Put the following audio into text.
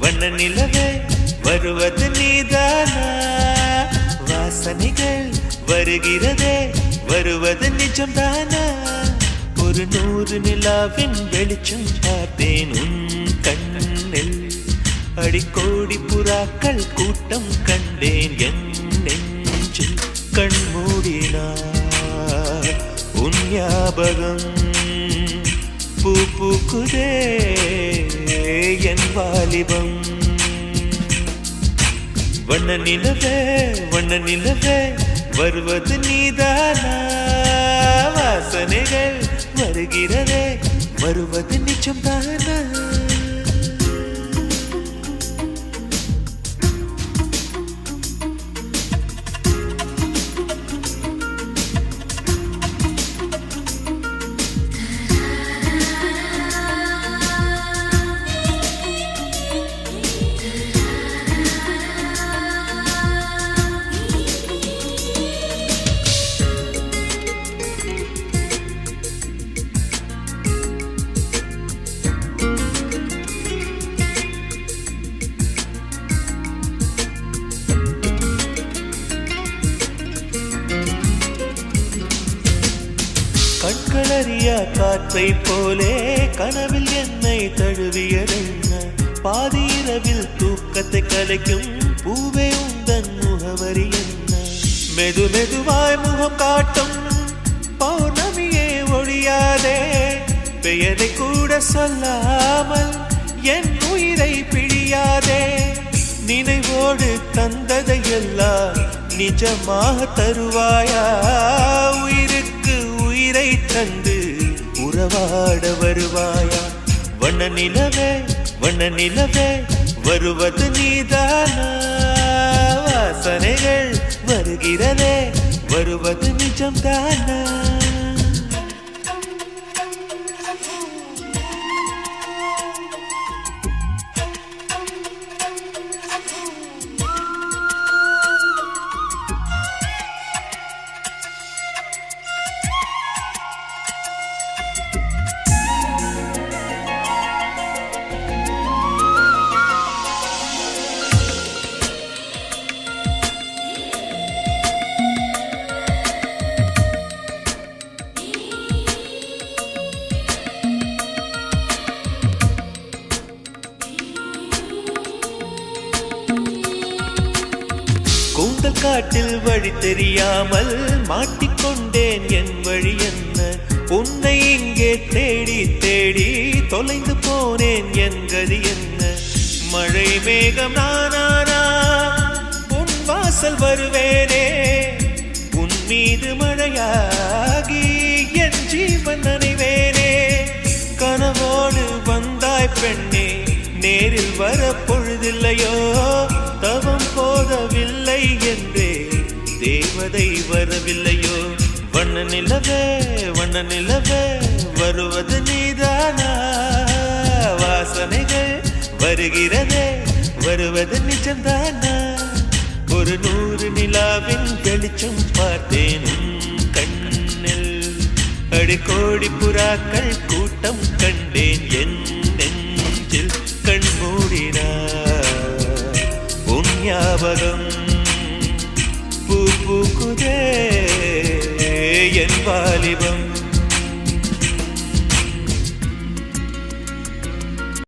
வண்ண நிலவே வருவது நீதானா? வாசனைகள் வருகிறதே வருவது நிஜம்தானா? ஒரு 100 நிலாவின் வெளிச்சம் பார்த்தேன் உன் கண்ணில். அடிக்கோடி புறாக்கள் கூட்டம் கண்டேன் என் நெஞ்சில். கண் மூடினார் உன் ஞாபகம் பூ பூக்குதே என் வாலிபம். வண்ண நிலவே வருவது நீதானா? வாசனைகள் வருகிறதே வருவது நிஜம்தானா? கண்களறியா காற்றை போலே கனவில் என்னை தழுவியதென்ன? பாதி இரவில் தூக்கத்தை கலைக்கும் பூவே உந்தன் முகவரி என்ன? மெதுவாய் முகம் காட்டும் பௌர்ணமியே ஒழியாதே. பெயரை கூட சொல்லாமல் என் உயிரை பிழியாதே. நினைவோடு தந்ததை எல்லாம் நிஜமாக தருவாயா? உயிருக்கு உயிரை தந்து உறவாட வருவாயா? வண்ண நிலவே வருவது நீதானா? வாசனைகள் வருகிறதே வருவது நிஜம்தானா? கூந்தல் காட்டில் வழி தெரியாமல் மாட்டிக்கொண்டேன். என் வழி என்ன? உன்னை இங்கே தேடி தேடி தொலைந்து போனேன். என் கதி என்ன? மழை மேகம் நானானா உன் வாசல் வருவேனே. உன் மீது மழையாகி என் ஜீவன் நனைவேனே. கனவோடு வந்தாய் பெண்ணே, நேரில் வர பொழுதில்லையோ? தவம் போதவில்லை என்றே தேவதை வரவில்லையோ? வண்ண நிலவே வருவது நீதானா? வாசனைகள் வருகிறதே வருவது நிஜம்தானா? ஒரு 100 நிலாவின் வெளிச்சம் பார்த்தேன் உன் கண்ணில். அடிக்கோடி புறாக்கள் கூட்டம் கண்டேன் என் நெஞ்சில். கண் மூடினார் உன் ஞாபகம் பூ பூக்குதே என் வாலிபம்.